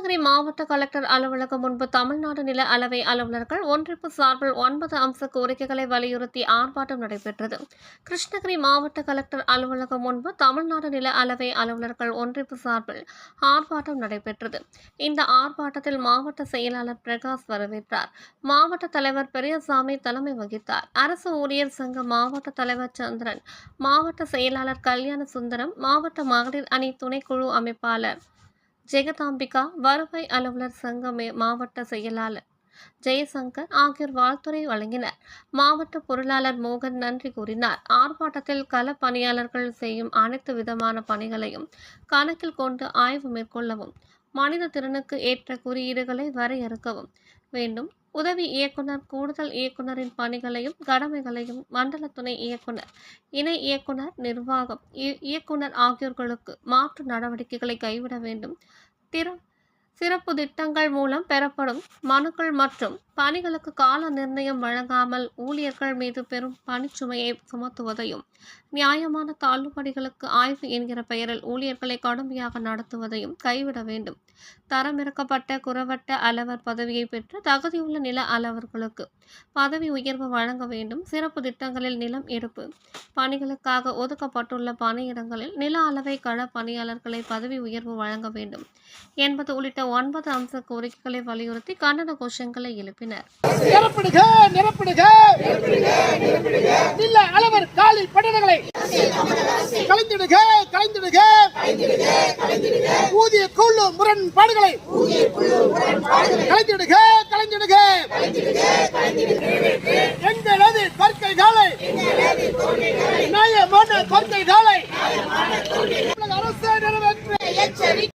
கிருஷ்ணகிரி மாவட்ட கலெக்டர் அலுவலகம் முன்பு தமிழ்நாடு நில அளவை அலுவலர்கள் ஒன்றிப்பு சார்பில் 9 அம்ச கோரிக்கைகளை வலியுறுத்தி ஆர்ப்பாட்டம் நடைபெற்றது. கிருஷ்ணகிரி மாவட்ட கலெக்டர் அலுவலகம் முன்பு தமிழ்நாடு நில அளவை அலுவலர்கள் ஒன்றிப்பு சார்பில் ஆர்ப்பாட்டம் நடைபெற்றது. இந்த ஆர்ப்பாட்டத்தில் மாவட்ட செயலாளர் பிரகாஷ் வரவேற்றார். மாவட்ட தலைவர் பெரியசாமி தலைமை வகித்தார். அரசு ஊழியர் சங்க மாவட்ட தலைவர் சந்திரன், மாவட்ட செயலாளர் கல்யாண சுந்தரம், மாவட்ட மகளிர் அணி துணைக்குழு அமைப்பாளர் ஜெகதாம்பிகா, வருவாய் அலுவலர் சங்க மாவட்ட செயலாளர் ஜெயசங்கர் ஆகியோர் வாழ்த்துரை வழங்கினர். மாவட்ட பொருளாளர் மோகன் நன்றி கூறினார். ஆர்ப்பாட்டத்தில் கள பணியாளர்கள் செய்யும் அனைத்து விதமான பணிகளையும் கணக்கில் கொண்டு ஆய்வு மேற்கொள்ளவும், மனித திறனுக்கு ஏற்ற குறியீடுகளை வரையறுக்கவும் வேண்டும். உதவி இயக்குனர், கூடுதல் இயக்குனரின் பணிகளையும் கடமைகளையும் மண்டல துணை இயக்குனர், இணை இயக்குனர், நிர்வாகம் இயக்குனர் ஆகியோர்களுக்கு மாற்று நடவடிக்கைகளை கைவிட வேண்டும். சிறப்பு திட்டங்கள் மூலம் பெறப்படும் மனுக்கள் மற்றும் பணிகளுக்கு கால நிர்ணயம் வழங்காமல் ஊழியர்கள் மீது பெரும் பணிச்சுமையை சுமத்துவதையும், நியாயமான தள்ளுபடிகளுக்கு ஆய்வு என்கிற பெயரில் ஊழியர்களை கடுமையாக நடத்துவதையும் கைவிட வேண்டும். தரமிறக்கப்பட்ட குறவட்ட அலவர் பதவியை பெற்று தகுதியுள்ள நில அலவர்களுக்கு பதவி உயர்வு வழங்க வேண்டும். சிறப்பு திட்டங்களில் நிலம் எடுப்பு பணிகளுக்காக ஒதுக்கப்பட்டுள்ள பணியிடங்களில் நில அளவை கள பணியாளர்களை பதவி உயர்வு வழங்க வேண்டும் என்பது உள்ளிட்ட 9 அம்ச கோரிக்கைகளை வலியுறுத்தி கண்டன கோஷங்களை எழுப்பினர். ஊதிய குழு முரண்பாடுகளை கலைந்திடுக. எங்களது கோரிக்கைகளை நியாயமான கோரிக்கைகளை அரசு நிறைவேற்ற